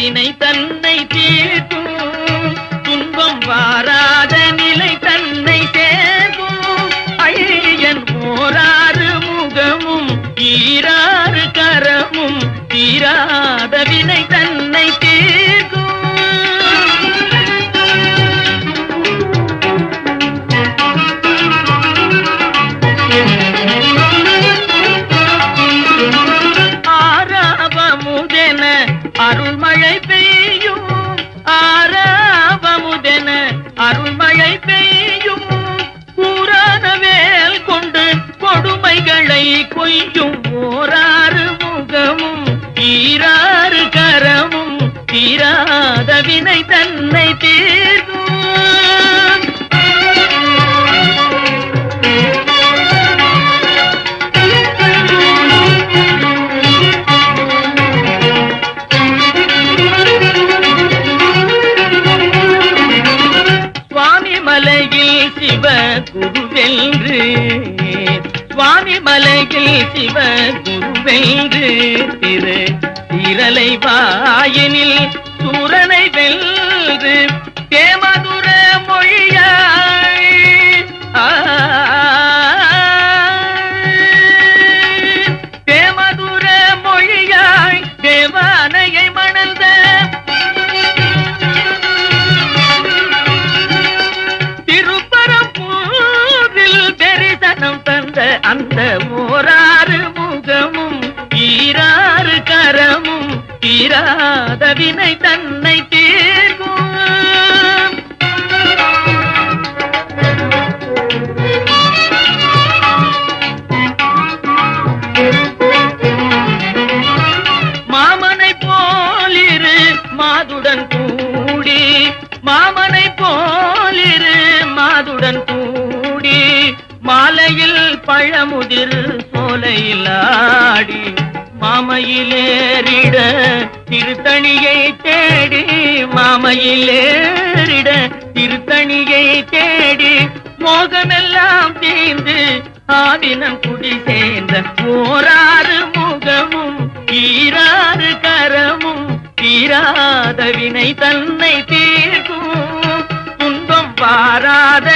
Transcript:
வினை தன்னை தீர்க்கும், துன்பம் வாராத நிலை தன்னை சேர்க்கும். ஐயன் ஓராறு முகமும் ஈராறு கரமும் தீராத வினை தன்னை தீர்க்கும். ஆராவமுதென அருள்மழை பெய்யும், ஆராவமுதென அருள்மழை பெய்யும். கூறான வேல் கொண்டு கொடுமைகளை கொய்யும். ஓராறு முகமும் ஈராறு கரமும் தீராத வினை தன்னை தீர்க்கும். சுவாமிமலையில் சிவ குருவென்று, சுவாமிமலையில் சிவ குருவென்று திரு திரலை வாயினில் சூரனை வென்று தேமதுர மொழியாய் தேமதுர மொழியாய் தேவானையை மணந்த திருப்பரம்பூரில் தரிசனம் தந்த அந்த ஓராறு முகமும் ஈராறு கரமும் தீராத வினை தன்னை தீர்க்கும். மாமனை போலிரு மாதுடன் கூடி, மாமனை போலிரு மாதுடன் கூடி, மாலையில் பழமுதிர் சோலையில் ஆடி, மாமையிலேறிட திருத்தணியை தேடி, மாமையிலேறிட திருத்தணியை தேடி, மோகமெல்லாம் தீர்ந்து ஆதினம் குடி சேர்ந்த ஓராறு முகமும் ஈராறு கரமும் தீராத வினை தன்னை தீர்க்கும். துன்பம் வாராத